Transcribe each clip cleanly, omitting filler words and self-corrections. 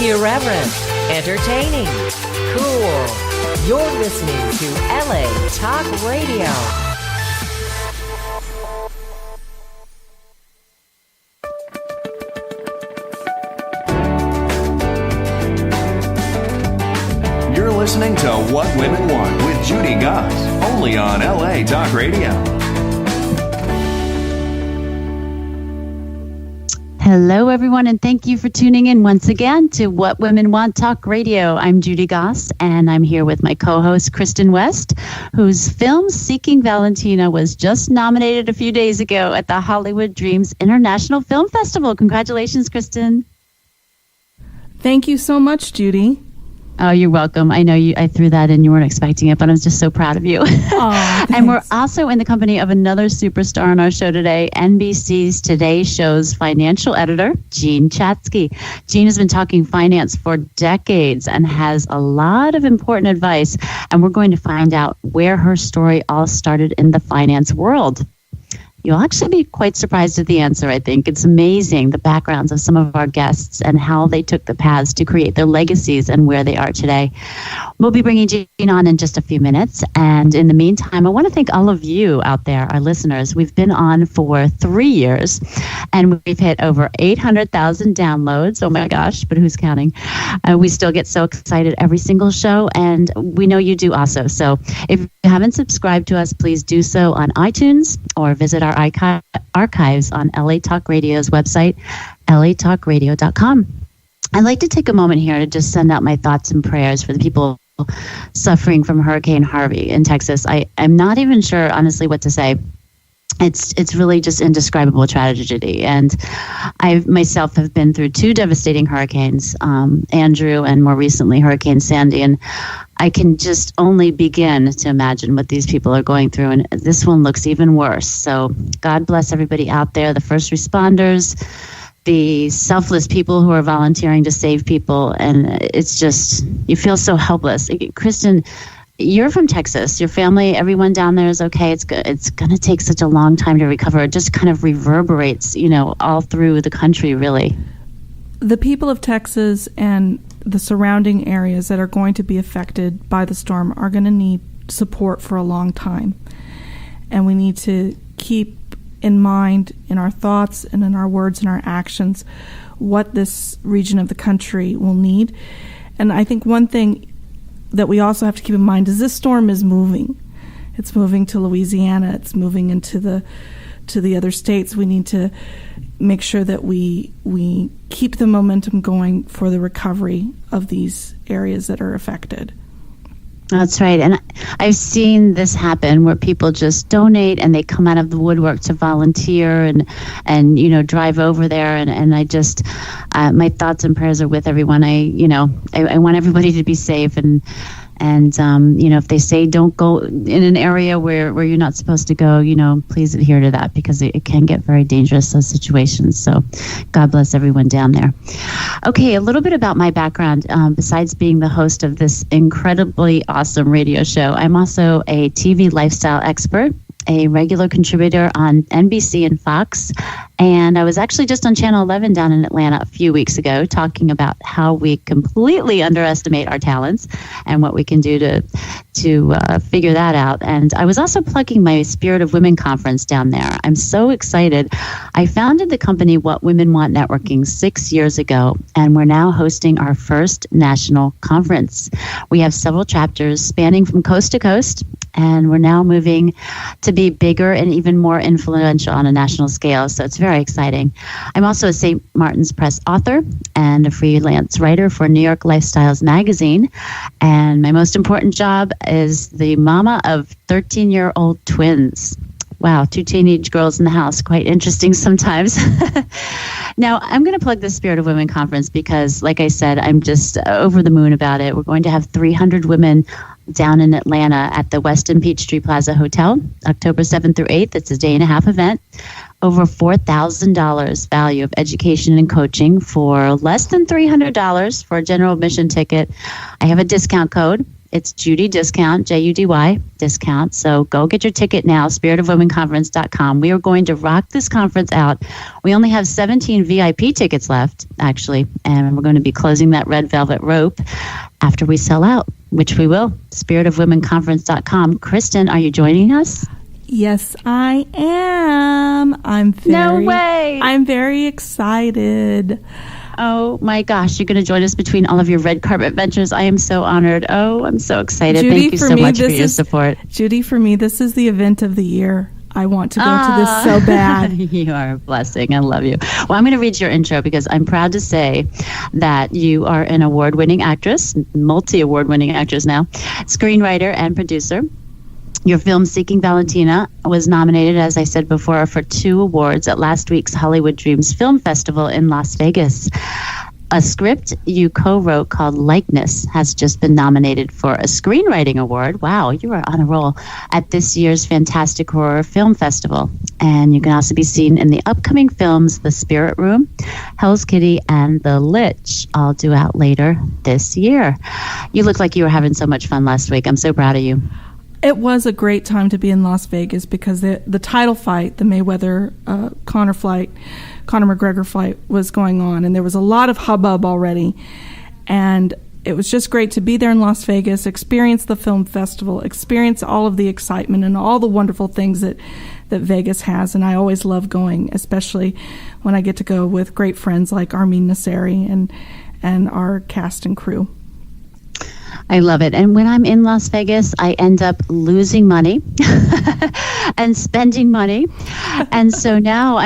Irreverent, entertaining, cool. You're listening to LA Talk Radio. You're listening to What Women Want with Judy Goss, only on LA Talk Radio. Hello, everyone, and thank you for tuning in once again to What Women Want Talk Radio. I'm Judy Goss, and I'm here with my co-host, Kristin West, whose film Seeking Valentina was just nominated a few days ago at the Hollywood Dreams International Film Festival. Congratulations, Kristin. Thank you so much, Judy. Oh, you're welcome. I know I threw that in. You weren't expecting it, but I'm just so proud of you. Oh, and we're also in the company of another superstar on our show today, NBC's Today Show's financial editor, Jean Chatzky. Jean has been talking finance for decades and has a lot of important advice, and we're going to find out where her story all started in the finance world. You'll actually be quite surprised at the answer, I think. It's amazing, the backgrounds of some of our guests and how they took the paths to create their legacies and where they are today. We'll be bringing Jean on in just a few minutes. And in the meantime, I want to thank all of you out there, our listeners. We've been on for 3 years, and we've hit over 800,000 downloads. Oh, my gosh, but who's counting? We still get so excited every single show, and we know you do also. So if you haven't subscribed to us, please do so on iTunes or visit our archives on LA Talk Radio's website, latalkradio.com. I'd like to take a moment here to just send out my thoughts and prayers for the people suffering from Hurricane Harvey in Texas. I'm not even sure, honestly, what to say. It's really just indescribable tragedy. And I myself have been through 2 devastating hurricanes, Andrew and more recently Hurricane Sandy. And I can just only begin to imagine what these people are going through. And this one looks even worse. So God bless everybody out there, the first responders, the selfless people who are volunteering to save people. And it's just, you feel so helpless. Kristin, you're from Texas. Your family, everyone down there is okay. It's going to take such a long time to recover. It just kind of reverberates, all through the country, really. The people of Texas and the surrounding areas that are going to be affected by the storm are going to need support for a long time. And we need to keep in mind in our thoughts and in our words and our actions what this region of the country will need. And I think one thing that we also have to keep in mind is this storm is moving. It's moving to Louisiana. It's moving into the other states. We need to make sure that we keep the momentum going for the recovery of these areas that are affected. That's right. And I've seen this happen where people just donate and they come out of the woodwork to volunteer and drive over there. And I just, my thoughts and prayers are with everyone. I want everybody to be safe. And if they say don't go in an area where you're not supposed to go, please adhere to that because it can get very dangerous, those situations. So God bless everyone down there. Okay, a little bit about my background. Besides being the host of this incredibly awesome radio show, I'm also a TV lifestyle expert, a regular contributor on NBC and Fox. And I was actually just on Channel 11 down in Atlanta a few weeks ago talking about how we completely underestimate our talents and what we can do to figure that out. And I was also plugging my Spirit of Women conference down there. I'm so excited. I founded the company What Women Want Networking 6 years ago, and we're now hosting our first national conference. We have several chapters spanning from coast to coast, and we're now moving to be bigger and even more influential on a national scale. So it's very exciting. I'm also a St. Martin's Press author and a freelance writer for New York Lifestyles magazine. And my most important job is the mama of 13-year-old twins. Wow, 2 teenage girls in the house. Quite interesting sometimes. Now, I'm going to plug the Spirit of Women conference because, like I said, I'm just over the moon about it. We're going to have 300 women down in Atlanta at the Westin Peachtree Plaza Hotel, October 7th through 8th. It's a day-and-a-half event. Over $4,000 value of education and coaching for less than $300 for a general admission ticket. I have a discount code. It's Judy discount, Judy discount. So go get your ticket now, spiritofwomenconference.com. We are going to rock this conference out. We only have 17 VIP tickets left, actually, and we're going to be closing that red velvet rope after we sell out, which we will. Spiritofwomenconference.com. Kristin, are you joining us? Yes, I am. No way. I'm very excited. Oh my gosh, you're going to join us between all of your red carpet ventures. I am so honored. Oh, I'm so excited. Judy, Thank you so much for your support. Judy, for me, this is the event of the year. I want to go to this so bad. You are a blessing. I love you. Well, I'm going to read your intro because I'm proud to say that you are an award-winning actress, multi-award-winning actress now, screenwriter and producer. Your film, Seeking Valentina, was nominated, as I said before, for 2 awards at last week's Hollywood Dreams Film Festival in Las Vegas. A script you co-wrote called Likeness has just been nominated for a screenwriting award. Wow, you are on a roll at this year's Fantastic Horror Film Festival. And you can also be seen in the upcoming films The Spirit Room, Hell's Kitty, and The Lich, all due out later this year. You look like you were having so much fun last week. I'm so proud of you. It was a great time to be in Las Vegas because the title fight, the Mayweather Conor McGregor fight, was going on, and there was a lot of hubbub already. And it was just great to be there in Las Vegas, experience the film festival, experience all of the excitement and all the wonderful things that Vegas has. And I always love going, especially when I get to go with great friends like Armin Nasseri and our cast and crew. I love it. And when I'm in Las Vegas, I end up losing money and spending money. And so now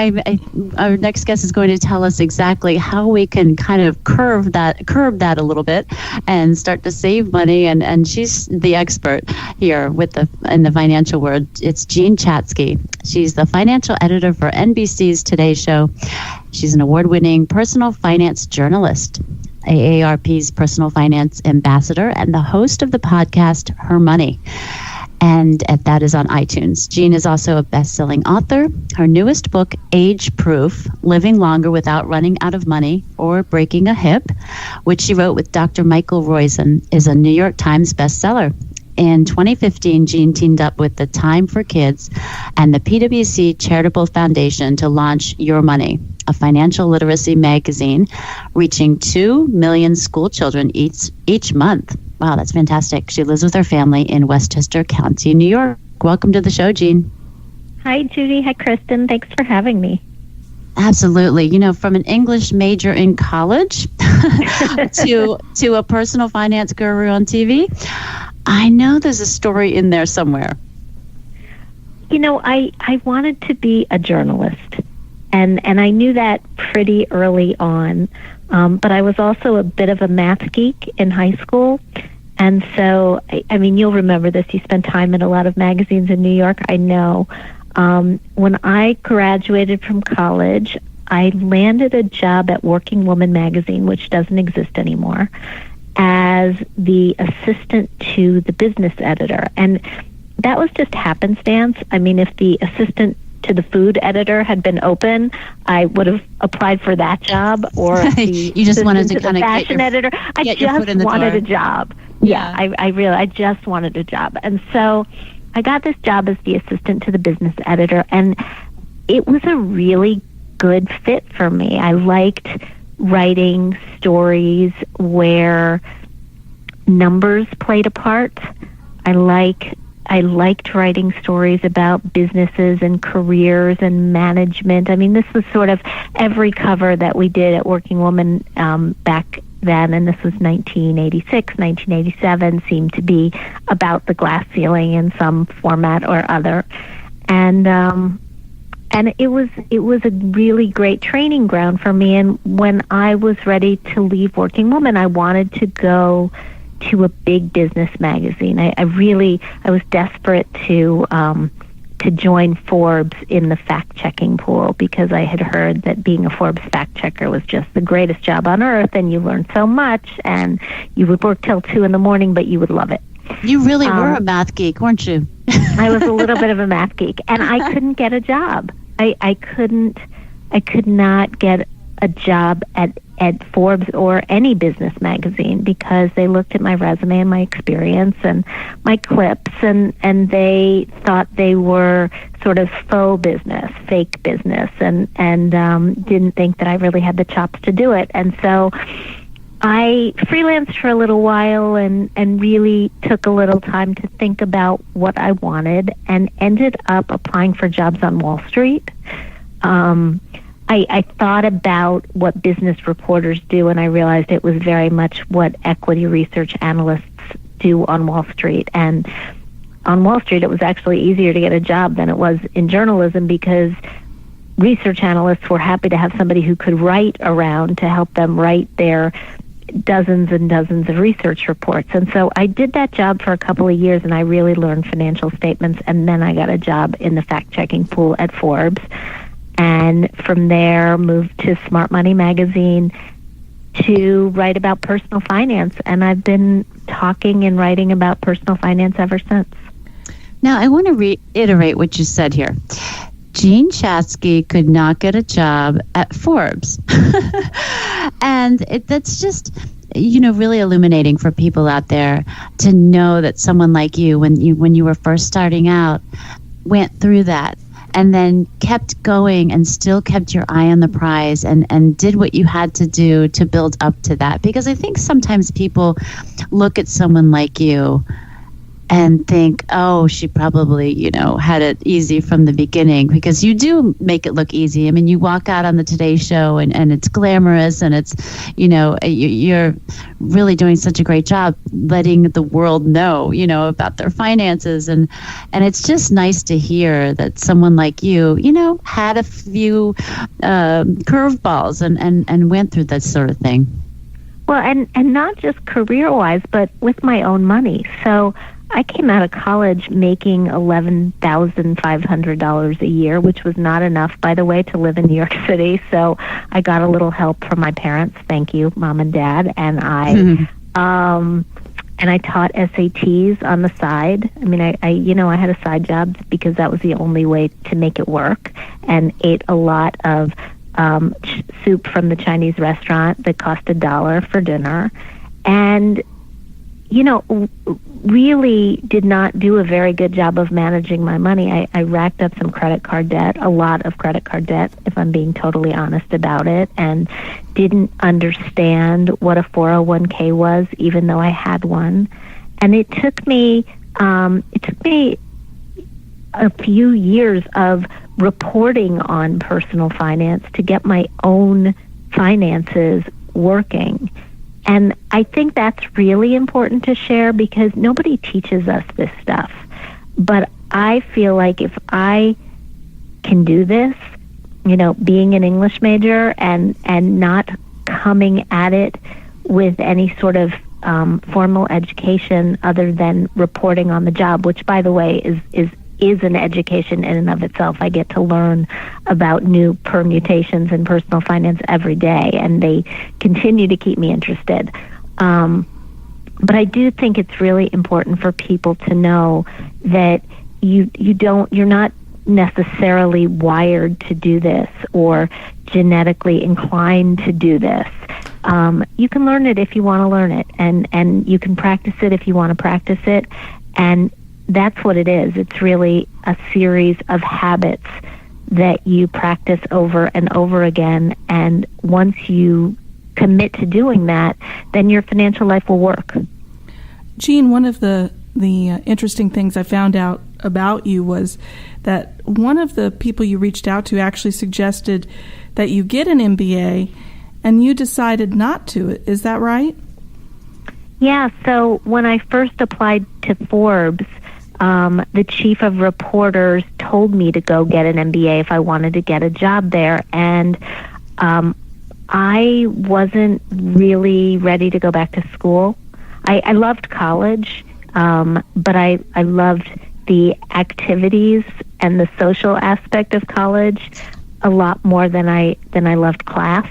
our next guest is going to tell us exactly how we can kind of curb that a little bit and start to save money. And she's the expert here in the financial world. It's Jean Chatzky. She's the financial editor for NBC's Today Show. She's an award-winning personal finance journalist, AARP's personal finance ambassador, and the host of the podcast Her Money. And that is on iTunes. Jean is also a best-selling author. Her newest book, Age Proof, Living Longer Without Running Out of Money or Breaking a Hip, which she wrote with Dr. Michael Roizen, is a New York Times bestseller. In 2015, Jean teamed up with the Time for Kids and the PwC Charitable Foundation to launch Your Money, a financial literacy magazine reaching 2 million school children each month. Wow, that's fantastic. She lives with her family in Westchester County, New York. Welcome to the show, Jean. Hi, Judy. Hi, Kristin. Thanks for having me. Absolutely. You know, from an English major in college to a personal finance guru on TV, I know there's a story in there somewhere. You know, I wanted to be a journalist, and I knew that pretty early on, but I was also a bit of a math geek in high school, and so, I mean, you'll remember this. You spent time in a lot of magazines in New York, I know. When I graduated from college, I landed a job at Working Woman magazine, which doesn't exist anymore, as the assistant to the business editor. And that was just happenstance. I mean, if the assistant to the food editor had been open, I would have applied for that job. Or the you just wanted to kind of fashion editor. I just wanted a job. Yeah, I just wanted a job. And so I got this job as the assistant to the business editor, and it was a really good fit for me. I liked writing stories where numbers played a part. I liked writing stories about businesses and careers and management. I mean, this was sort of every cover that we did at Working Woman back then, and this was 1986, 1987, seemed to be about the glass ceiling in some format or other. And it was a really great training ground for me. And when I was ready to leave Working Woman, I wanted to go to a big business magazine. I was desperate to join Forbes in the fact-checking pool, because I had heard that being a Forbes fact-checker was just the greatest job on earth, and you learned so much, and you would work till 2 a.m, but you would love it. You really were a math geek, weren't you? I was a little bit of a math geek, and I couldn't get a job. I could not get a job at at Forbes or any business magazine because they looked at my resume and my experience and my clips, and they thought they were sort of faux business, fake business, and didn't think that I really had the chops to do it. And so I freelanced for a little while and really took a little time to think about what I wanted and ended up applying for jobs on Wall Street. I thought about what business reporters do, and I realized it was very much what equity research analysts do on Wall Street. And on Wall Street, it was actually easier to get a job than it was in journalism because research analysts were happy to have somebody who could write around to help them write their dozens and dozens of research reports. And so I did that job for a couple of years, and I really learned financial statements, and then I got a job in the fact-checking pool at Forbes. And from there, moved to Smart Money magazine to write about personal finance. And I've been talking and writing about personal finance ever since. Now, I want to reiterate what you said here. Jean Chatzky could not get a job at Forbes. And that's just, really illuminating for people out there to know that someone like you, when you were first starting out, went through that and then kept going and still kept your eye on the prize and did what you had to do to build up to that. Because I think sometimes people look at someone like you and think, oh, she probably, had it easy from the beginning, because you do make it look easy. I mean, you walk out on the Today Show and it's glamorous, and it's, you're really doing such a great job letting the world know, about their finances. And it's just nice to hear that someone like you, had a few curveballs and went through that sort of thing. Well, and not just career-wise, but with my own money. So I came out of college making $11,500 a year, which was not enough, by the way, to live in New York City. So I got a little help from my parents. Thank you, Mom and Dad. And I taught SATs on the side. I mean, I had a side job because that was the only way to make it work, and ate a lot of soup from the Chinese restaurant that cost $1 for dinner. And really did not do a very good job of managing my money. I racked up some credit card debt, a lot of credit card debt, if I'm being totally honest about it, and didn't understand what a 401k was, even though I had one. And it took me a few years of reporting on personal finance to get my own finances working. And I think that's really important to share because nobody teaches us this stuff. But I feel like if I can do this, being an English major and not coming at it with any sort of formal education other than reporting on the job, which, by the way, is an education in and of itself. I get to learn about new permutations in personal finance every day, and they continue to keep me interested. But I do think it's really important for people to know that you're not necessarily wired to do this or genetically inclined to do this. You can learn it if you want to learn it, and you can practice it if you want to practice it, and that's what it is. It's really a series of habits that you practice over and over again. And once you commit to doing that, then your financial life will work. Jean, one of the interesting things I found out about you was that one of the people you reached out to actually suggested that you get an MBA, and you decided not to. Is that right? Yeah, so when I first applied to Forbes, the chief of reporters told me to go get an MBA if I wanted to get a job there. And I wasn't really ready to go back to school. I loved college, but I loved the activities and the social aspect of college a lot more than I loved class.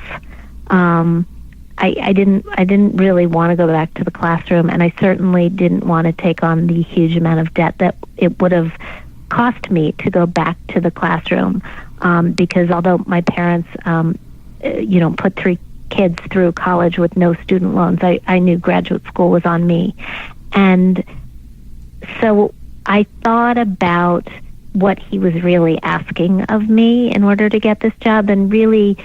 I didn't really want to go back to the classroom, and I certainly didn't want to take on the huge amount of debt that it would have cost me to go back to the classroom. Because although my parents, put kids through college with no student loans. I knew graduate school was on me. And so I thought about what he was really asking of me in order to get this job. And really,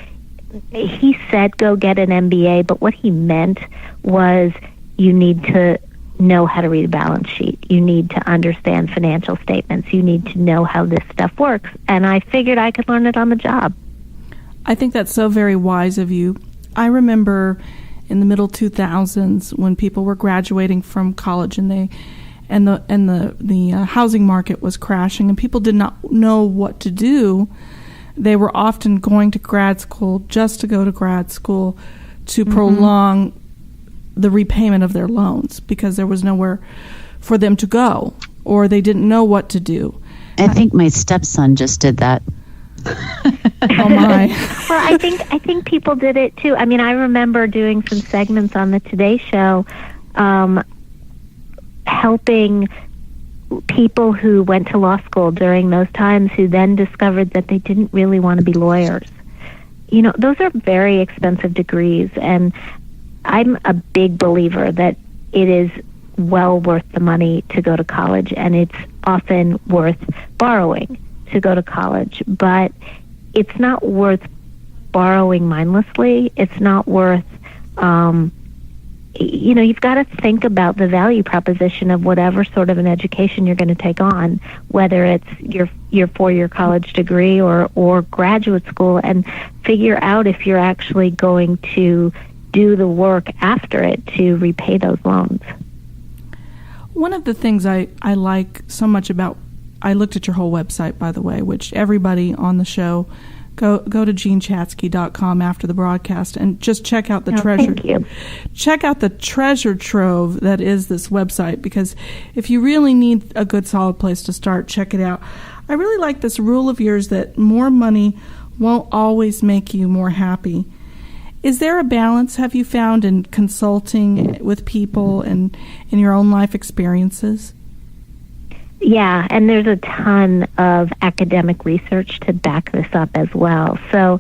he said, go get an MBA, but what he meant was you need to know how to read a balance sheet. You need to understand financial statements. You need to know how this stuff works. And I figured I could learn it on the job. I think that's so very wise of you. I remember in the middle 2000s when people were graduating from college and the housing market was crashing and people did not know what to do. They were often going to grad school just to go to grad school to prolong the repayment of their loans because there was nowhere for them to go or they didn't know what to do. I think my stepson just did that. Oh my. Well, I think people did it too. I mean, I remember doing some segments on the Today Show, helping people who went to law school during those times who then discovered that they didn't really want to be lawyers. You know, those are very expensive degrees, and I'm a big believer that it is well worth the money to go to college, and it's often worth borrowing to go to college, but it's not worth borrowing mindlessly. It's not worth, you've got to think about the value proposition of whatever sort of an education you're going to take on, whether it's your 4-year college degree or graduate school, and figure out if you're actually going to do the work after it to repay those loans. One of the things I like so much about, I looked at your whole website, by the way, which everybody on the show, go to jeanchatzky.com after the broadcast and just check out the check out the treasure trove that is this website, because if you really need a good solid place to start, check it out. I really like this rule of yours that more money won't always make you more happy. Is there a balance, have you found, in consulting with people and in your own life experiences? Yeah, and there's a ton of academic research to back this up as well. So,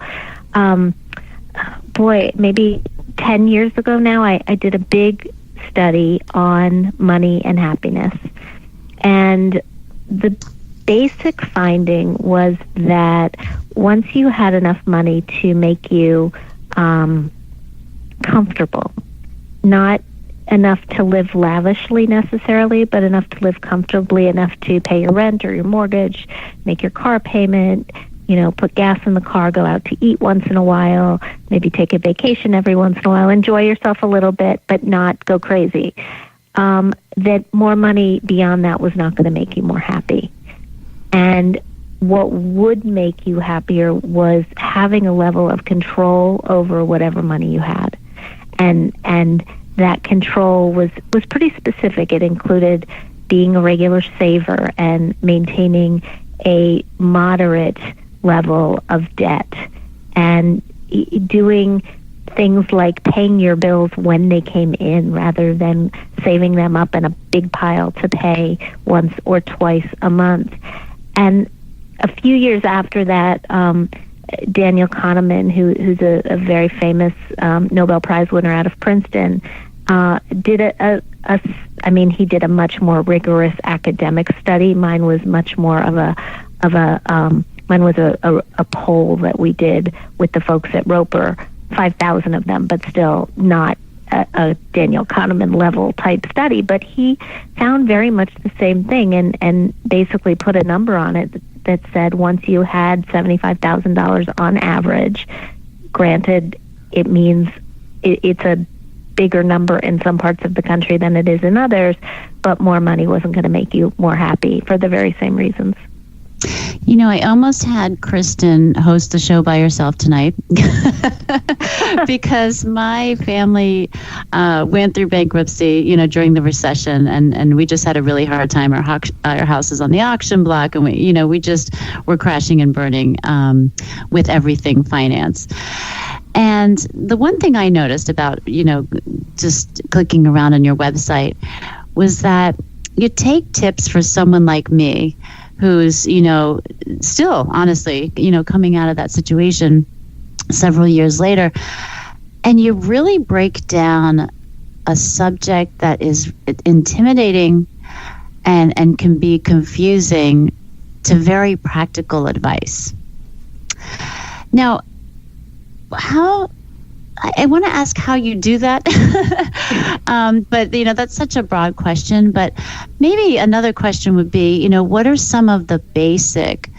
maybe 10 years ago now, I did a big study on money and happiness. And the basic finding was that once you had enough money to make you comfortable, not enough to live lavishly necessarily, but enough to live comfortably, enough to pay your rent or your mortgage, make your car payment, put gas in the car, go out to eat once in a while, maybe take a vacation every once in a while, enjoy yourself a little bit, but not go crazy. That more money beyond that was not going to make you more happy. And what would make you happier was having a level of control over whatever money you had. And that control was pretty specific. It included being a regular saver and maintaining a moderate level of debt and doing things like paying your bills when they came in rather than saving them up in a big pile to pay once or twice a month. And a few years after that, Daniel Kahneman, who's a very famous Nobel Prize winner out of Princeton, did he did a much more rigorous academic study. Mine was much more of a poll that we did with the folks at Roper, 5,000 of them, but still not a Daniel Kahneman level type study. But he found very much the same thing and basically put a number on it that said once you had $75,000 on average, granted, it means it's a bigger number in some parts of the country than it is in others, but more money wasn't going to make you more happy for the very same reasons. I almost had Kristin host the show by herself tonight because my family went through bankruptcy, during the recession, and we just had a really hard time. Our house is on the auction block, and we just were crashing and burning with everything finance. And the one thing I noticed about, just clicking around on your website was that you take tips for someone like me who's, still honestly, coming out of that situation several years later. and you really break down a subject that is intimidating and can be confusing to very practical advice. Now, I want to ask how you do that, but that's such a broad question. But maybe another question would be, what are some of the basic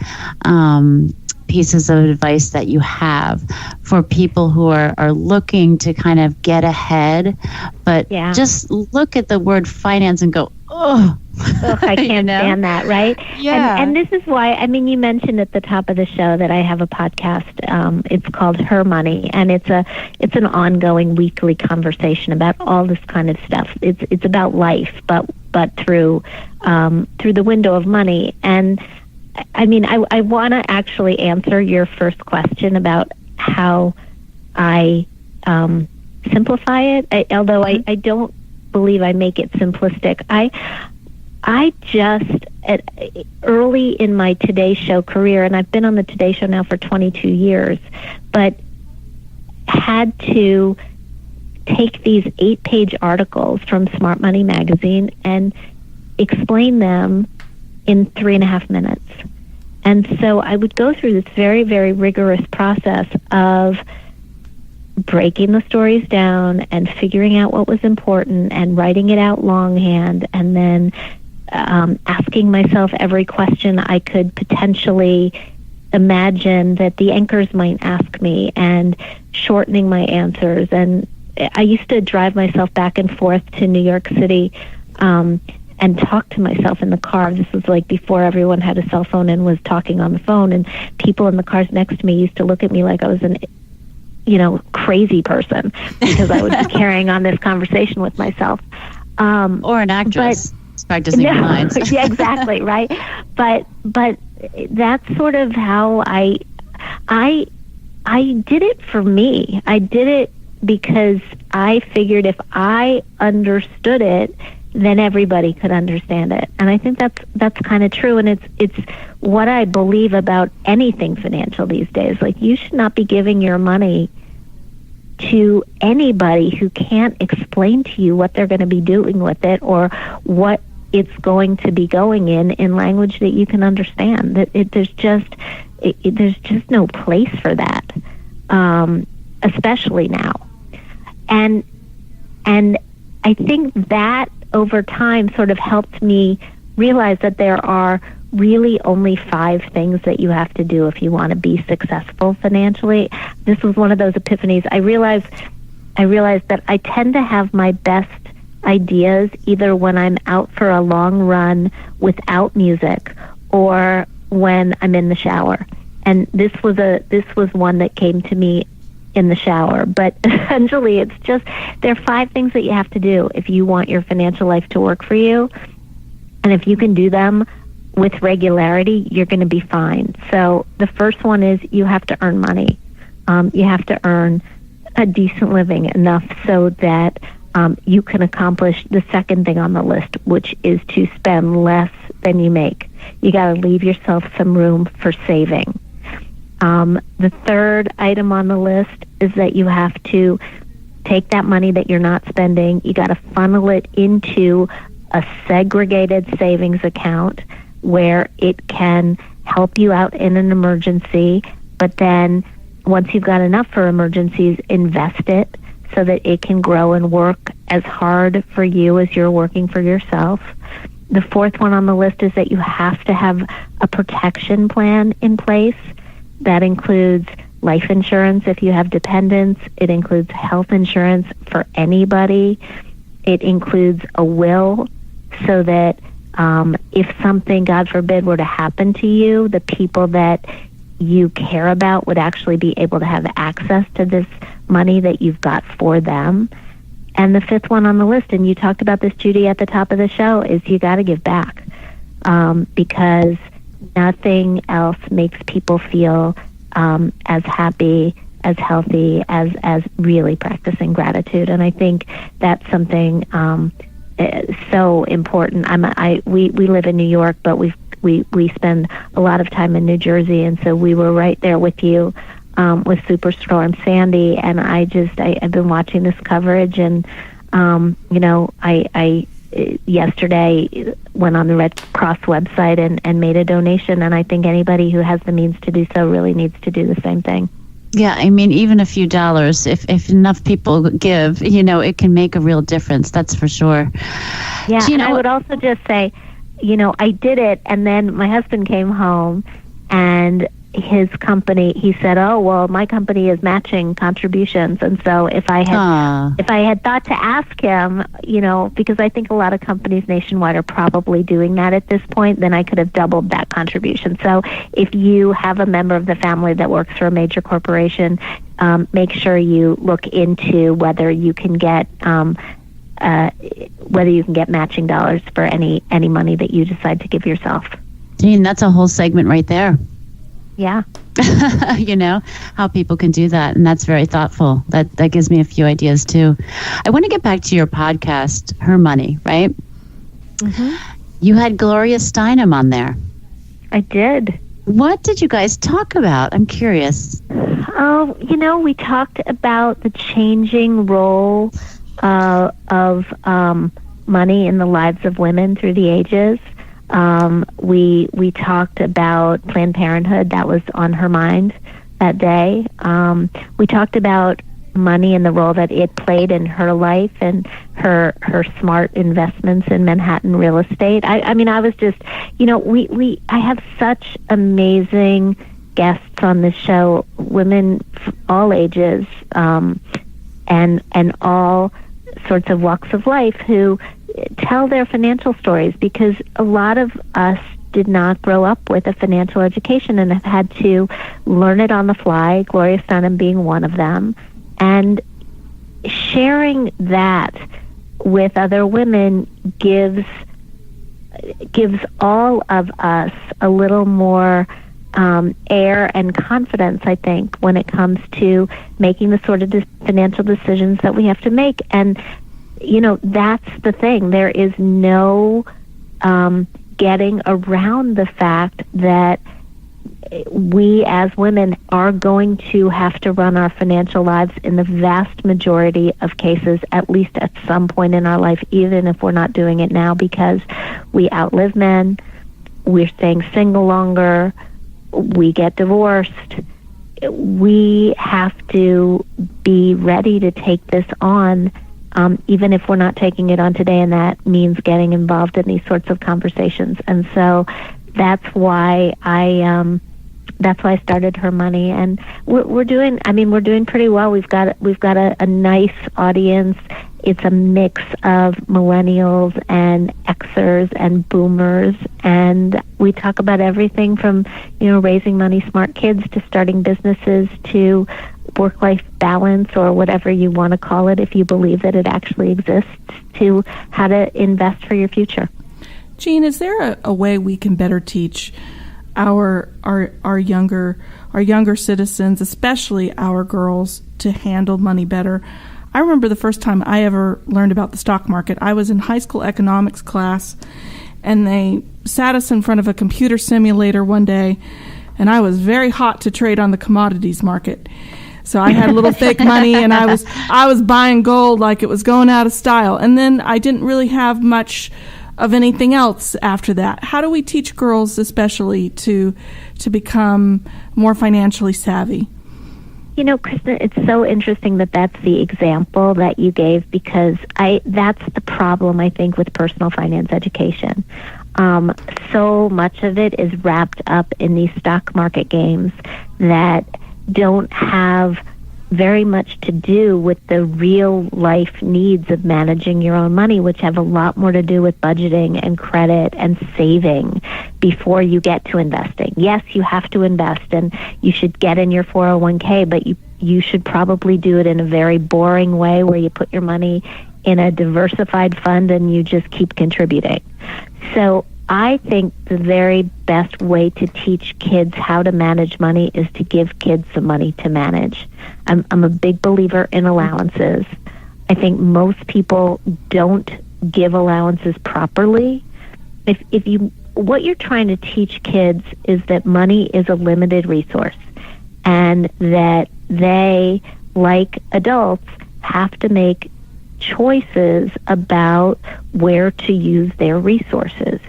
pieces of advice that you have for people who are looking to kind of get ahead, but just look at the word finance and go, oh, I can't stand that, right? Yeah. And this is why, you mentioned at the top of the show that I have a podcast. It's called Her Money, and it's an ongoing weekly conversation about all this kind of stuff. It's about life, but through the window of money. And I want to actually answer your first question about how I simplify it, although I don't believe I make it simplistic. I just, early in my Today Show career, and I've been on the Today Show now for 22 years, but had to take these 8-page articles from Smart Money magazine and explain them in 3.5 minutes. And so I would go through this very, very rigorous process of breaking the stories down and figuring out what was important and writing it out longhand, and then asking myself every question I could potentially imagine that the anchors might ask me, and shortening my answers. And I used to drive myself back and forth to New York City and talk to myself in the car. This was like before everyone had a cell phone and was talking on the phone, and people in the cars next to me used to look at me like I was an crazy person because I would be carrying on this conversation with myself. Or an actress. Practicing lines. Yeah, exactly, right? But that's sort of how I did it for me. I did it because I figured if I understood it, then everybody could understand it. And I think that's kind of true, and it's what I believe about anything financial these days. Like, you should not be giving your money to anybody who can't explain to you what they're going to be doing with it, or what it's going to be going in language that you can understand. There's just no place for that, especially now. And I think that over time sort of helped me realize that there are really only 5 things that you have to do if you want to be successful financially. This was one of those epiphanies. I realized that I tend to have my best ideas either when I'm out for a long run without music, or when I'm in the shower. And this was one that came to me in the shower. But essentially, it's just, there are 5 things that you have to do if you want your financial life to work for you. And if you can do them with regularity, you're going to be fine. So the first one is you have to earn money. You have to earn a decent living, enough so that you can accomplish the second thing on the list, which is to spend less than you make. You got to leave yourself some room for saving. The third item on the list is that you have to take that money that you're not spending, you got to funnel it into a segregated savings account where it can help you out in an emergency, but then once you've got enough for emergencies, invest it so that it can grow and work as hard for you as you're working for yourself. The fourth one on the list is that you have to have a protection plan in place. That includes life insurance if you have dependents. It includes health insurance for anybody. It includes a will so that if something, God forbid, were to happen to you, the people that you care about would actually be able to have access to this money that you've got for them. And the fifth one on the list, and you talked about this, Judy, at the top of the show, is you got to give back, because nothing else makes people feel as happy, as healthy, as really practicing gratitude. And I think that's something so important. We live in New York, but we spend a lot of time in New Jersey, and so we were right there with you with Superstorm Sandy, and I've been watching this coverage, and I yesterday went on the Red Cross website and made a donation, and I think anybody who has the means to do so really needs to do the same thing. Yeah, I mean, even a few dollars, if enough people give, it can make a real difference. That's for sure. Yeah, and I would also just say, I did it, and then my husband came home, and his company, he said, "Oh, well, my company is matching contributions." And so if I had thought to ask him, because I think a lot of companies nationwide are probably doing that at this point, then I could have doubled that contribution. So if you have a member of the family that works for a major corporation, make sure you look into whether you can get matching dollars for any money that you decide to give yourself. Jean, that's a whole segment right there. Yeah. How people can do that. And that's very thoughtful. That gives me a few ideas too. I want to get back to your podcast, Her Money, right? Mm-hmm. You had Gloria Steinem on there. I did. What did you guys talk about? I'm curious. Oh, we talked about the changing role of money in the lives of women through the ages. We talked about Planned Parenthood. That was on her mind that day. We talked about money and the role that it played in her life and her smart investments in Manhattan real estate. I was just, I have such amazing guests on this show, women all ages, and all sorts of walks of life who tell their financial stories, because a lot of us did not grow up with a financial education and have had to learn it on the fly, Gloria Steinem being one of them. And sharing that with other women gives all of us a little more air and confidence, I think, when it comes to making the sort of financial decisions that we have to make. And that's the thing. There is no getting around the fact that we as women are going to have to run our financial lives in the vast majority of cases, at least at some point in our life, even if we're not doing it now, because we outlive men, we're staying single longer, we get divorced. We have to be ready to take this on, even if we're not taking it on today, and that means getting involved in these sorts of conversations. And so that's why I started Her Money, and we're doing pretty well. We've got a nice audience. It's a mix of millennials and Xers and boomers, and we talk about everything from raising money smart kids to starting businesses to work-life balance, or whatever you want to call it, if you believe that it actually exists, to how to invest for your future. Jean, is there a way we can better teach our younger citizens, especially our girls, to handle money better? I remember the first time I ever learned about the stock market. I was in high school economics class, and they sat us in front of a computer simulator one day, and I was very hot to trade on the commodities market. So I had a little fake money, and I was buying gold like it was going out of style. And then I didn't really have much of anything else after that. How do we teach girls especially to become more financially savvy? Kristin, it's so interesting that that's the example that you gave, because that's the problem, I think, with personal finance education. So much of it is wrapped up in these stock market games that don't have very much to do with the real life needs of managing your own money, which have a lot more to do with budgeting and credit and saving before you get to investing. Yes, you have to invest, and you should get in your 401k, but you should probably do it in a very boring way where you put your money in a diversified fund and you just keep contributing. So I think the very best way to teach kids how to manage money is to give kids some money to manage. I'm a big believer in allowances. I think most people don't give allowances properly. What you're trying to teach kids is that money is a limited resource, and that they, like adults, have to make choices about where to use their resources.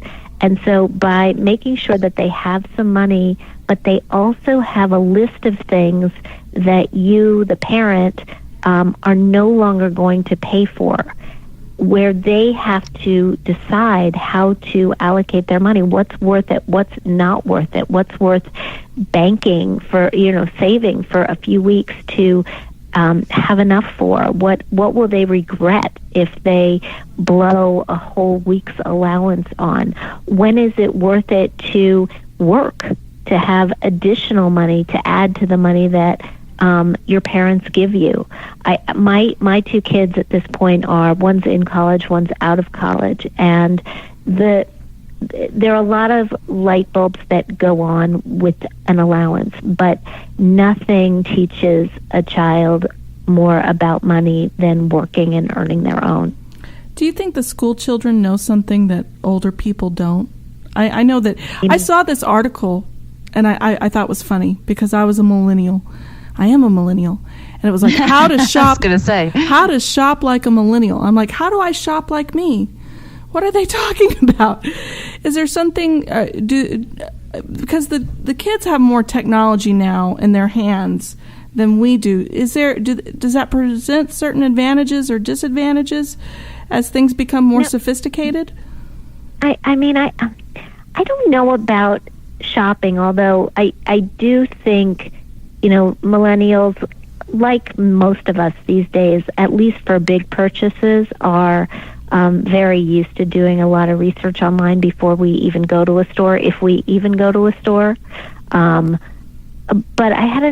And so by making sure that they have some money, but they also have a list of things that you, the parent, are no longer going to pay for, where they have to decide how to allocate their money, what's worth it, what's not worth it, what's worth banking for, saving for a few weeks to have enough for, what will they regret if they blow a whole week's allowance on, when is it worth it to work, to have additional money to add to the money that your parents give you. My two kids at this point one's in college, one's out of college, and there are a lot of light bulbs that go on with an allowance, but nothing teaches a child more about money than working and earning their own. Do you think the school children know something that older people don't? I know that I saw this article, and I thought it was funny because I was a millennial. I am a millennial. And it was like, how to shop. I was going to say. How to shop like a millennial. I'm like, how do I shop like me? What are they talking about? Is there something, because the kids have more technology now in their hands than we do. Does that present certain advantages or disadvantages as things become more sophisticated? I don't know about shopping, although I do think, millennials, like most of us these days, at least for big purchases, are very used to doing a lot of research online before we even go to a store, if we even go to a store. But I had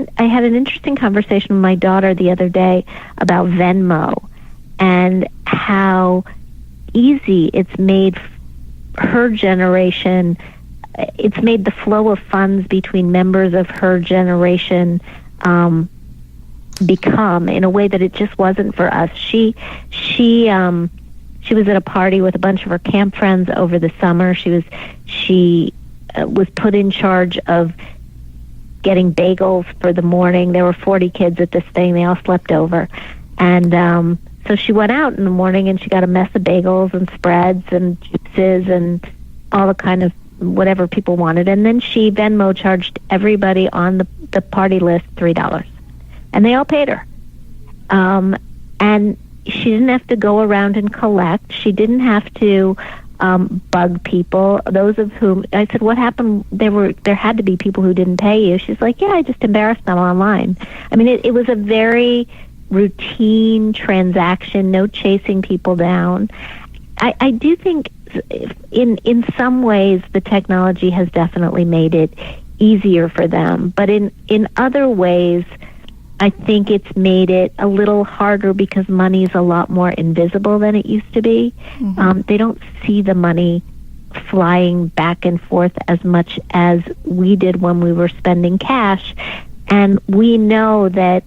an interesting conversation with my daughter the other day about Venmo and how easy it's made her generation. It's made the flow of funds between members of her generation become in a way that it just wasn't for us. She was at a party with a bunch of her camp friends over the summer. She was put in charge of getting bagels for the morning. There were 40 kids at this thing. They all slept over. And so she went out in the morning and she got a mess of bagels and spreads and juices and all the kind of whatever people wanted. And then she Venmo charged everybody on the party list $3. And they all paid her. And she didn't have to go around and collect. She didn't have to bug people, those of whom I said, what happened? There had to be people who didn't pay you. She's like, yeah, I just embarrassed them online. I mean, it was a very routine transaction, no chasing people down. I do think in some ways the technology has definitely made it easier for them, but in other ways I think it's made it a little harder because money is a lot more invisible than it used to be. Mm-hmm. They don't see the money flying back and forth as much as we did when we were spending cash. And we know that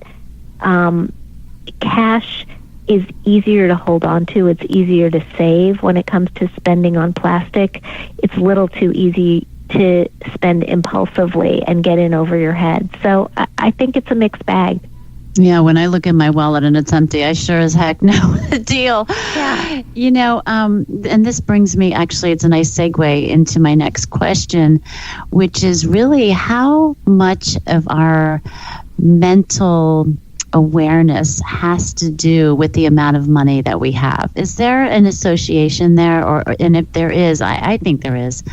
cash is easier to hold on to. It's easier to save. When it comes to spending on plastic, it's a little too easy to spend impulsively and get in over your head. So I think it's a mixed bag. Yeah, when I look in my wallet and it's empty, I sure as heck know the deal. Yeah. And this brings me, actually, it's a nice segue into my next question, which is really how much of our mental awareness has to do with the amount of money that we have. Is there an association there? And if there is, I think there is.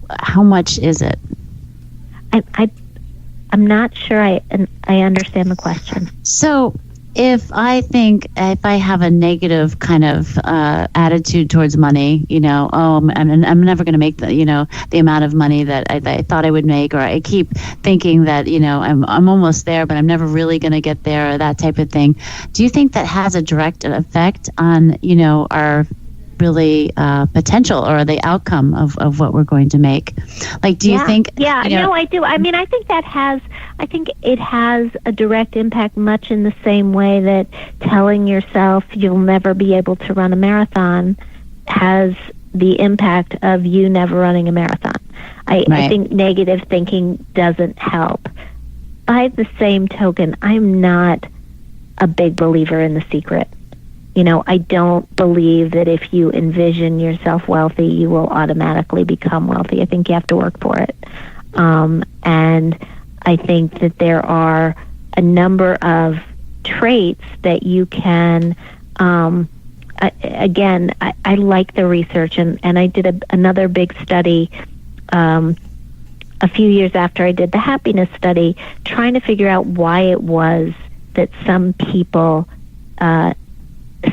How much is it? I'm not sure I understand the question. So if I have a negative kind of attitude towards money, I'm never going to make the amount of money that I thought I would make, or I keep thinking that, I'm almost there, but I'm never really going to get there, or that type of thing. Do you think that has a direct effect on, our really potential or the outcome of what we're going to make? Like, do you think? Yeah, no, I do. I mean, I think it has a direct impact, much in the same way that telling yourself you'll never be able to run a marathon has the impact of you never running a marathon. I think negative thinking doesn't help. by the same token, I'm not a big believer in The Secret. I don't believe that if you envision yourself wealthy, you will automatically become wealthy. I think you have to work for it. And I think that there are a number of traits that you can, I like the research, and I did another big study a few years after I did the happiness study, trying to figure out why it was that some people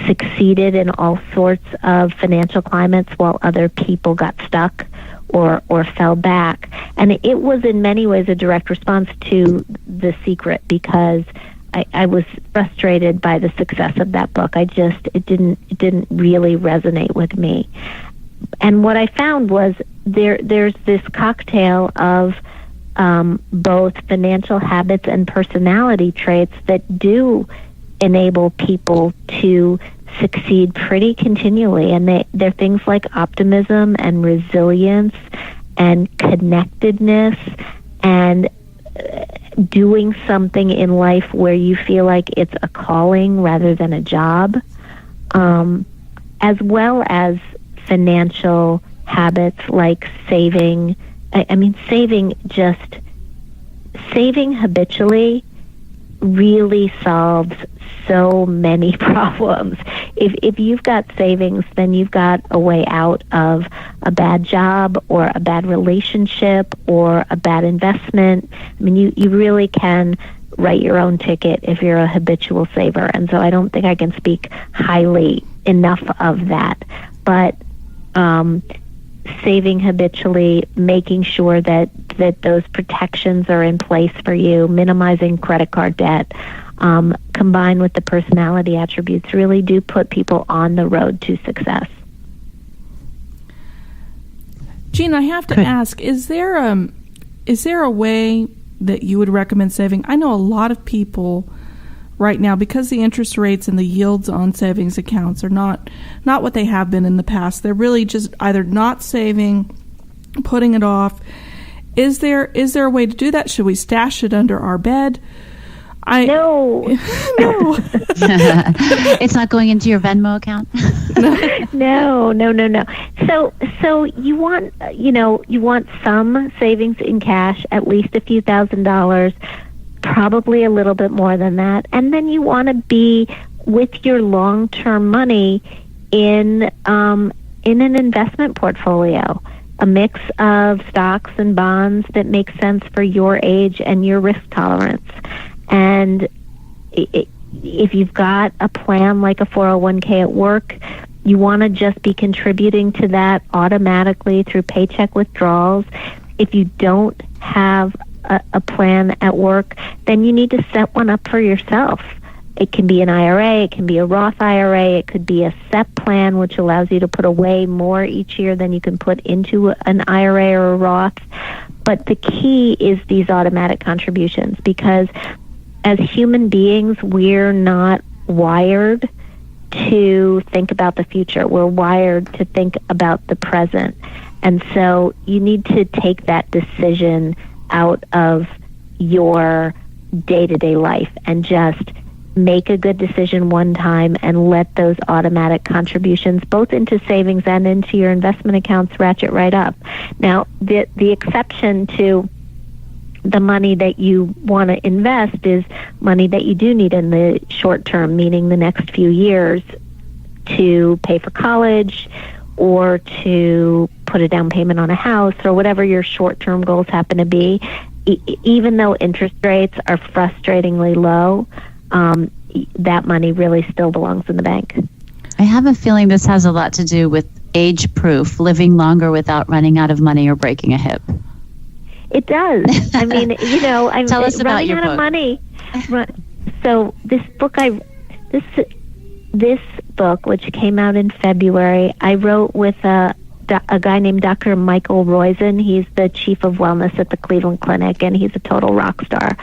succeeded in all sorts of financial climates while other people got stuck or fell back. And it was in many ways a direct response to The Secret, because I was frustrated by the success of that book. It didn't really resonate with me. And what I found was there's this cocktail of both financial habits and personality traits that do enable people to succeed pretty continually. And they're things like optimism and resilience and connectedness and doing something in life where you feel like it's a calling rather than a job, as well as financial habits like saving. Saving habitually really solves so many problems. If you've got savings, then you've got a way out of a bad job or a bad relationship or a bad investment. You really can write your own ticket if you're a habitual saver. And so I don't think I can speak highly enough of that. But saving habitually, making sure that those protections are in place for you, minimizing credit card debt, combined with the personality attributes, really do put people on the road to success. Jean, I have to ask, is there a way that you would recommend saving? I know a lot of people right now, because the interest rates and the yields on savings accounts are not what they have been in the past. They're really just either not saving, putting it off. Is there a way to do that? Should we stash it under our bed? No. No. It's not going into your Venmo account? No. So you want some savings in cash, at least a few $1,000s, probably a little bit more than that. And then you want to be with your long-term money in an investment portfolio, a mix of stocks and bonds that make sense for your age and your risk tolerance. And if you've got a plan like a 401k at work, you want to just be contributing to that automatically through paycheck withdrawals. If you don't have a plan at work, then you need to set one up for yourself. It can be an IRA, it can be a Roth IRA, it could be a SEP plan, which allows you to put away more each year than you can put into an IRA or a Roth. But the key is these automatic contributions, because as human beings, we're not wired to think about the future. We're wired to think about the present. And so you need to take that decision out of your day-to-day life and just make a good decision one time and let those automatic contributions, both into savings and into your investment accounts, ratchet right up. Now, the exception to the money that you want to invest is money that you do need in the short term, meaning the next few years, to pay for college or to put a down payment on a house or whatever your short-term goals happen to be. Even though interest rates are frustratingly low, that money really still belongs in the bank. I have a feeling this has a lot to do with age proof, living longer without running out of money or breaking a hip. It does. I mean, I'm Tell us about running your out book. of money. So this book, which came out in February, I wrote with a guy named Dr. Michael Roizen. He's the chief of wellness at the Cleveland Clinic, and he's a total rock star.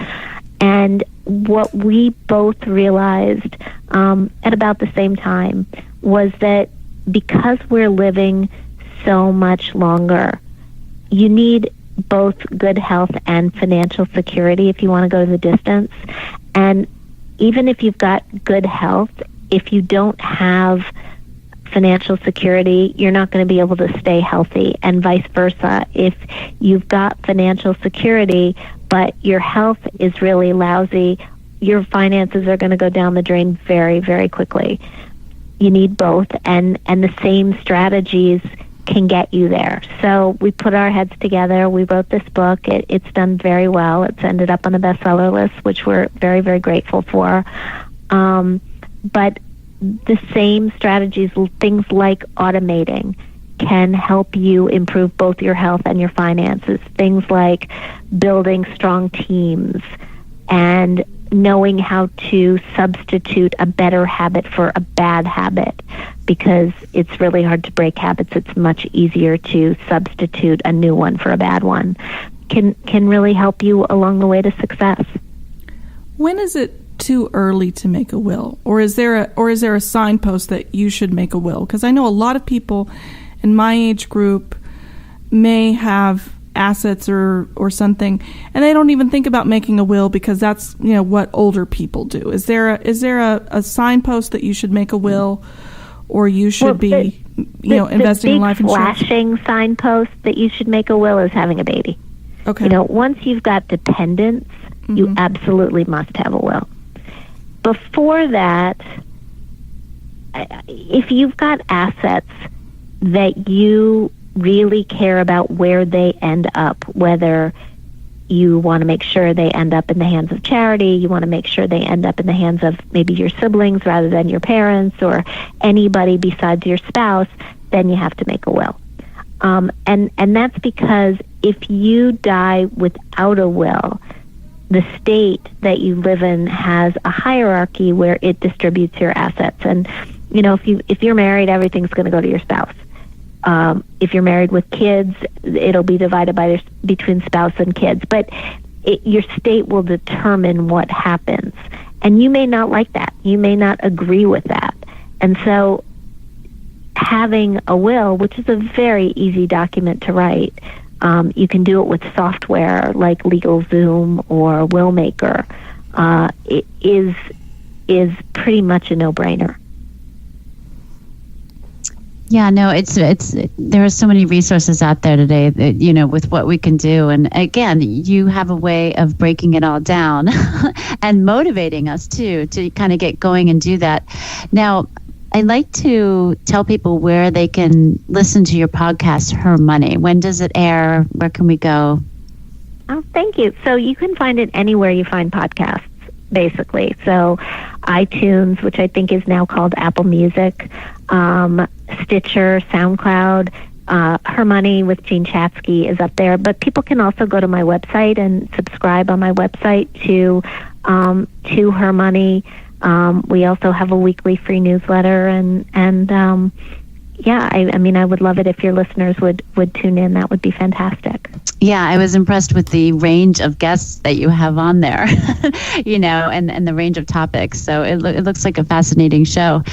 And what we both realized at about the same time was that because we're living so much longer, you need both good health and financial security if you want to go the distance. And even if you've got good health, if you don't have financial security, you're not going to be able to stay healthy, and vice versa. If you've got financial security, but your health is really lousy, your finances are going to go down the drain very, very quickly. You need both, and the same strategies can get you there. So we put our heads together. We wrote this book. It's done very well. It's ended up on the bestseller list, which we're very, very grateful for. But the same strategies, things like automating, can help you improve both your health and your finances. Things like building strong teams and knowing how to substitute a better habit for a bad habit, because it's really hard to break habits. It's much easier to substitute a new one for a bad one, can really help you along the way to success. When is it too early to make a will, or is there a signpost that you should make a will? Because I know a lot of people in my age group may have assets or something, and they don't even think about making a will because that's what older people do. Is there a signpost that you should make a will, or you should investing in life insurance? The flashing signpost that you should make a will is having a baby. Okay. Once you've got dependents, you absolutely must have a will. Before that, if you've got assets that you really care about where they end up, whether you want to make sure they end up in the hands of charity, you want to make sure they end up in the hands of maybe your siblings rather than your parents or anybody besides your spouse, then you have to make a will. And that's because if you die without a will, the state that you live in has a hierarchy where it distributes your assets. And, if you're married, everything's going to go to your spouse. If you're married with kids, it'll be divided between spouse and kids. But your state will determine what happens. And you may not like that. You may not agree with that. And so having a will, which is a very easy document to write, you can do it with software like LegalZoom or Willmaker. It is pretty much a no-brainer. Yeah, no, it's there are so many resources out there today that, with what we can do. And again, you have a way of breaking it all down and motivating us too, to kind of get going and do that. Now, I like to tell people where they can listen to your podcast, Her Money. When does it air? Where can we go? Oh, thank you. So you can find it anywhere you find podcasts, basically. So iTunes, which I think is now called Apple Music, Stitcher, SoundCloud, Her Money with Jean Chatzky is up there. But people can also go to my website and subscribe on my website to Her Money. We also have a weekly free newsletter, and I would love it if your listeners would tune in. That would be fantastic. Yeah, I was impressed with the range of guests that you have on there, and the range of topics. So it looks like a fascinating show.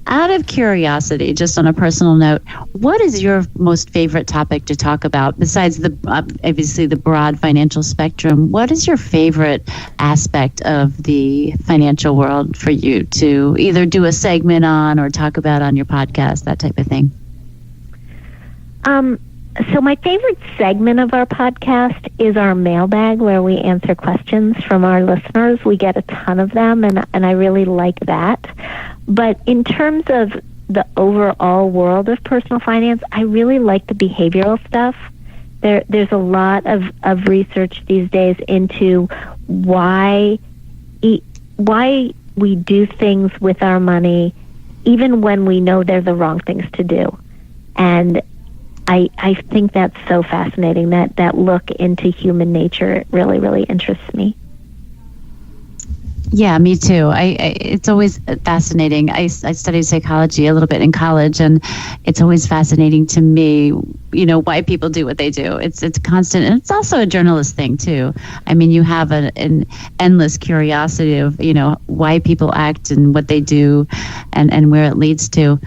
Out of curiosity, just on a personal note, what is your most favorite topic to talk about besides obviously the broad financial spectrum? What is your favorite aspect of the financial world for you to either do a segment on or talk about on your podcast, that type of thing? So my favorite segment of our podcast is our mailbag, where we answer questions from our listeners. We get a ton of them, and I really like that. But in terms of the overall world of personal finance, I really like the behavioral stuff. There's a lot of research these days into why we do things with our money, even when we know they're the wrong things to do. And I think that's so fascinating, that look into human nature. It really, really interests me. Yeah, me too. It's always fascinating. I studied psychology a little bit in college, and it's always fascinating to me, why people do what they do. It's constant, and it's also a journalist thing too. I mean, you have an endless curiosity of, why people act and what they do, and where it leads to.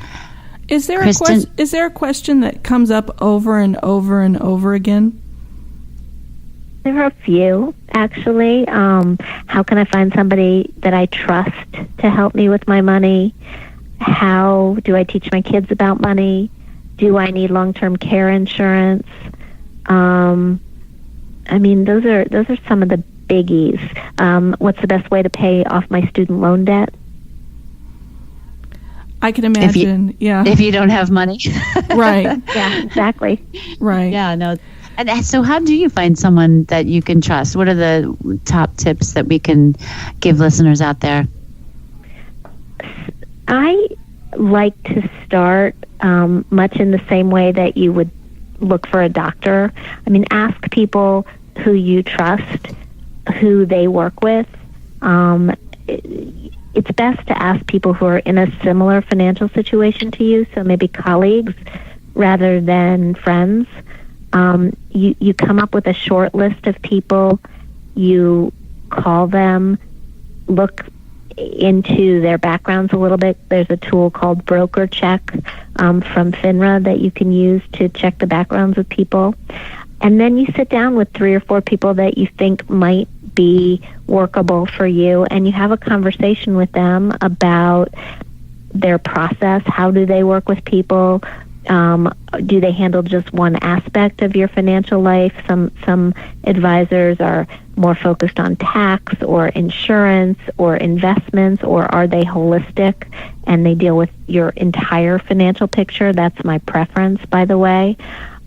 Is there Kristin, a question that comes up over and over and over again? There are a few, actually. How can I find somebody that I trust to help me with my money? How do I teach my kids about money? Do I need long-term care insurance? I mean, those are some of the biggies. What's the best way to pay off my student loan debt? I can imagine, yeah. If you don't have money. Right. Yeah, exactly. Right. Yeah, no. And so how do you find someone that you can trust? What are the top tips that we can give listeners out there? I like to start much in the same way that you would look for a doctor. I mean, ask people who you trust, who they work with. It's best to ask people who are in a similar financial situation to you, so maybe colleagues rather than friends. You come up with a short list of people, you call them, look into their backgrounds a little bit. There's a tool called Broker Check from FINRA that you can use to check the backgrounds of people. And then you sit down with 3 or 4 people that you think might be workable for you, and you have a conversation with them about their process. How do they work with people? Do they handle just one aspect of your financial life? Some advisors are more focused on tax or insurance or investments, or are they holistic and they deal with your entire financial picture? That's my preference, by the way.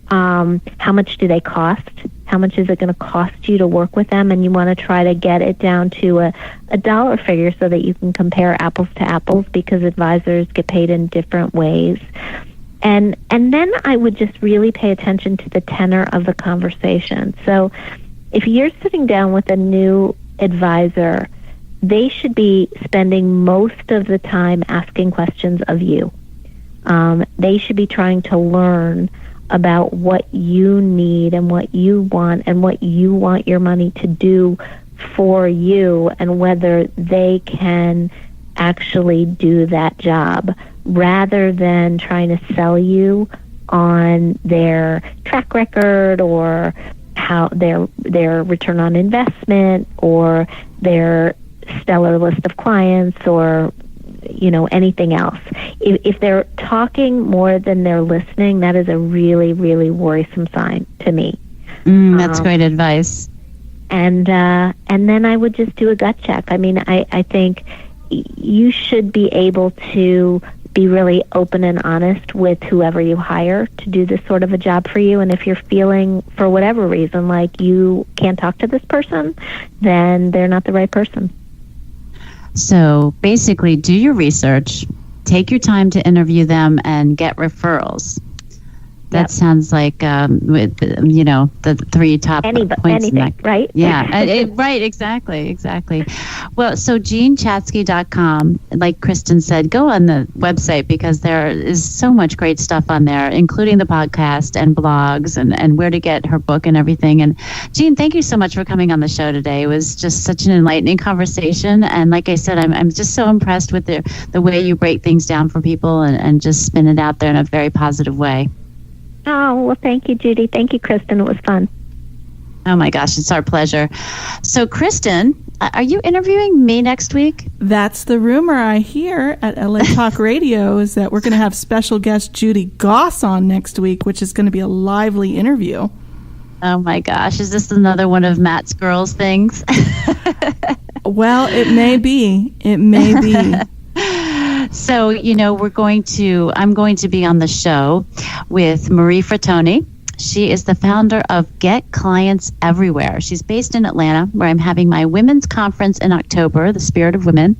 How much do they cost? How much is it going to cost you to work with them? And you want to try to get it down to a dollar figure so that you can compare apples to apples, because advisors get paid in different ways. And then I would just really pay attention to the tenor of the conversation. So if you're sitting down with a new advisor, they should be spending most of the time asking questions of you. They should be trying to learn about what you need and what you want and what you want your money to do for you, and whether they can actually do that job, rather than trying to sell you on their track record or how their return on investment or their stellar list of clients or anything else. If they're talking more than they're listening, that is a really, really worrisome sign to me. That's great advice. And then I would just do a gut check. I mean, I think you should be able to be really open and honest with whoever you hire to do this sort of a job for you. And if you're feeling, for whatever reason, like you can't talk to this person, then they're not the right person. So basically, do your research, take your time to interview them, and get referrals. That sounds like, the 3 top points. Anything, right? Yeah, right, exactly. Well, so JeanChatzky.com, like Kristin said, go on the website, because there is so much great stuff on there, including the podcast and blogs and where to get her book and everything. And Jean, thank you so much for coming on the show today. It was just such an enlightening conversation. And like I said, I'm just so impressed with the way you break things down for people and just spin it out there in a very positive way. Oh, well, thank you, Judy. Thank you, Kristin. It was fun. Oh, my gosh. It's our pleasure. So, Kristin, are you interviewing me next week? That's the rumor I hear at LA Talk Radio, is that we're going to have special guest Judy Goss on next week, which is going to be a lively interview. Oh, my gosh. Is this another one of Matt's girls things? Well, it may be. It may be. So, I'm going to be on the show with Marie Frattoni. She is the founder of Get Clients Everywhere. She's based in Atlanta, where I'm having my women's conference in October, the Spirit of Women.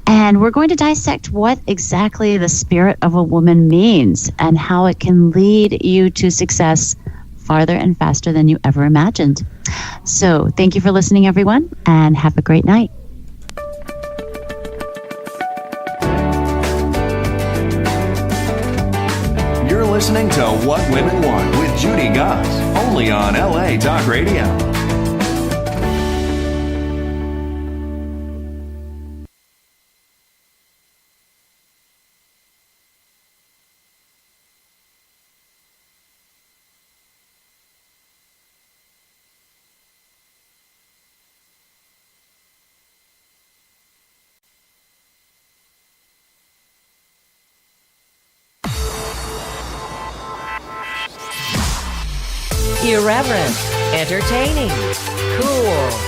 And we're going to dissect what exactly the spirit of a woman means and how it can lead you to success farther and faster than you ever imagined. So thank you for listening, everyone, and have a great night. You're listening to What Women Want with Judy Goss, only on LA Talk Radio. irreverent, entertaining, cool.